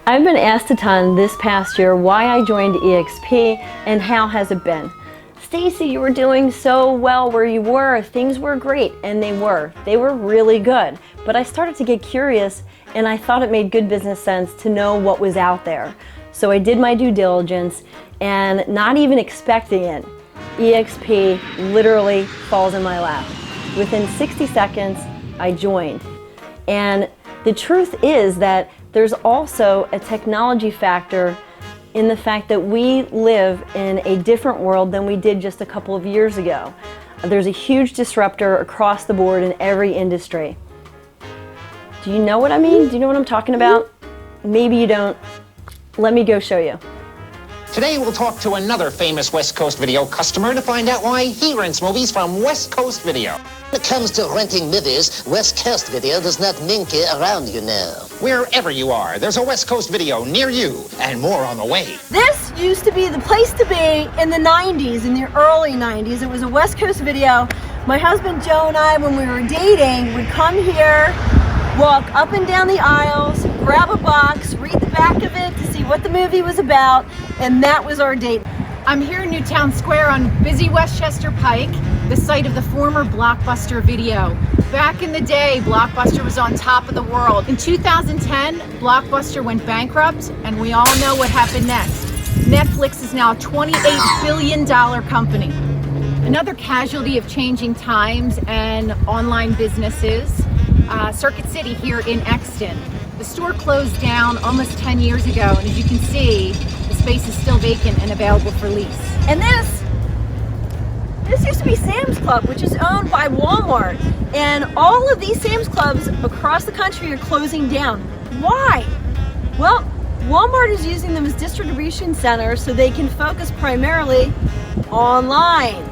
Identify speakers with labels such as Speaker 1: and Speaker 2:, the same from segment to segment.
Speaker 1: I've been asked a ton this past year why I joined eXp and how has it been. Stacie, you were doing so well where you were. Things were great, and they were. They were really good. But I started to get curious, and I thought it made good business sense to know what was out there. So I did my due diligence, and not even expecting it, eXp literally falls in my lap. Within 60 seconds, I joined. And the truth is that there's also a technology factor in the fact that we live in a different world than we did just a couple of years ago. There's a huge disruptor across the board in every industry. Do you know what I mean? Do you know what I'm talking about? Maybe you don't. Let me go show you.
Speaker 2: Today we'll talk to another famous West Coast Video customer to find out why he rents movies from West Coast Video.
Speaker 3: When it comes to renting movies, West Coast Video does not minky around you now.
Speaker 2: Wherever you are, there's a West Coast Video near you, and more on the way.
Speaker 4: This used to be the place to be in the 90s, in the early 90s. It was a West Coast Video. My husband Joe and I, when we were dating, would come here, walk up and down the aisles, grab a box, read the back of it to see what the movie was about, and that was our date.
Speaker 5: I'm here in Newtown Square on busy Westchester Pike, the site of the former Blockbuster Video. Back in the day, Blockbuster was on top of the world. In 2010, Blockbuster went bankrupt, and we all know what happened next. Netflix is now a $28 billion company. Another casualty of changing times and online businesses, Circuit City here in Exton. The store closed down almost 10 years ago, and as you can see, the space is still vacant and available for lease.
Speaker 4: And this used to be Sam's Club, which is owned by Walmart. And all of these Sam's Clubs across the country are closing down. Why? Well, Walmart is using them as distribution centers so they can focus primarily online.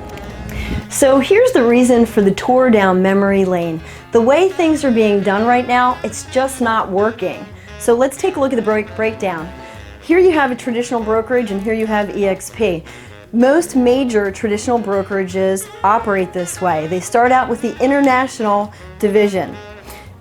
Speaker 1: So here's the reason for the tour down memory lane. The way things are being done right now, it's just not working. So let's take a look at the breakdown. Here you have a traditional brokerage, and here you have eXp. Most major traditional brokerages operate this way. They start out with the international division.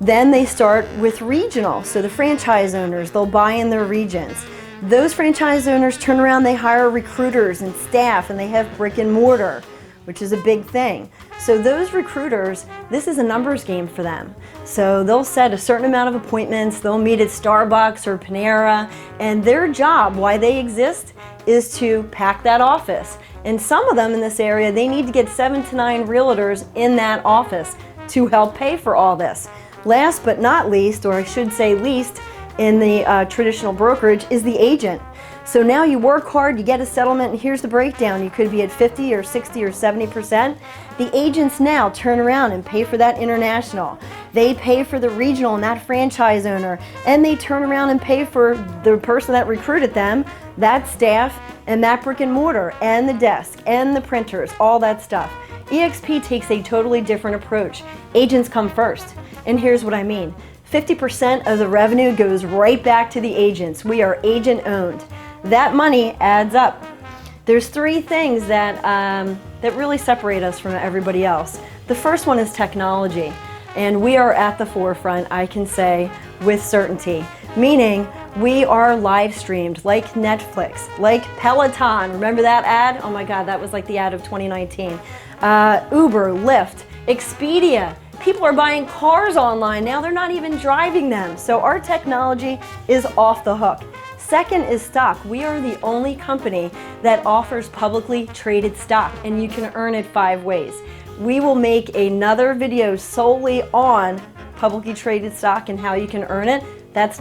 Speaker 1: Then they start with regional. So the franchise owners, they'll buy in their regions. Those franchise owners turn around, they hire recruiters and staff, and they have brick and mortar, which is a big thing. So those recruiters, this is a numbers game for them. So they'll set a certain amount of appointments, they'll meet at Starbucks or Panera, and their job, why they exist, is to pack that office. And some of them in this area, they need to get 7 to 9 realtors in that office to help pay for all this. Last but not least, or I should say least, in the traditional brokerage is the agent. So now you work hard, you get a settlement, and here's the breakdown. You could be at 50 or 60 or 70%. The agents now turn around and pay for that international. They pay for the regional and that franchise owner, and they turn around and pay for the person that recruited them, that staff, and that brick and mortar, and the desk, and the printers, all that stuff. eXp takes a totally different approach. Agents come first, and here's what I mean. 50% of the revenue goes right back to the agents. We are agent owned. That money adds up. There's 3 things that really separate us from everybody else. The first one is technology, and we are at the forefront, I can say, with certainty. Meaning, we are live streamed like Netflix, like Peloton. Remember that ad? Oh my God, that was like the ad of 2019. Uber, Lyft, Expedia. People are buying cars online now, they're not even driving them. So our technology is off the hook. Second is stock. We are the only company that offers publicly traded stock, and you can earn it 5 ways. We will make another video solely on publicly traded stock and how you can earn it. That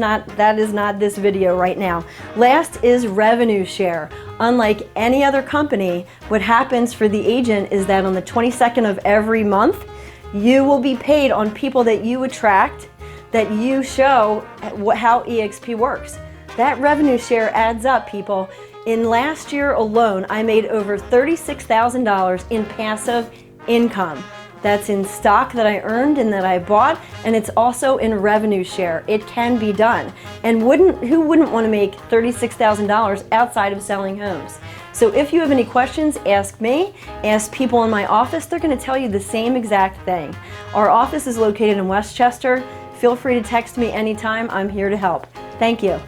Speaker 1: is not this video right now. Last is revenue share. Unlike any other company, what happens for the agent is that on the 22nd of every month, you will be paid on people that you attract, that you show how eXp works. That revenue share adds up, people. In last year alone, I made over $36,000 in passive income. That's in stock that I earned and that I bought, and it's also in revenue share. It can be done. And who wouldn't want to make $36,000 outside of selling homes? So if you have any questions, ask me, ask people in my office. They're going to tell you the same exact thing. Our office is located in Westchester. Feel free to text me anytime. I'm here to help. Thank you.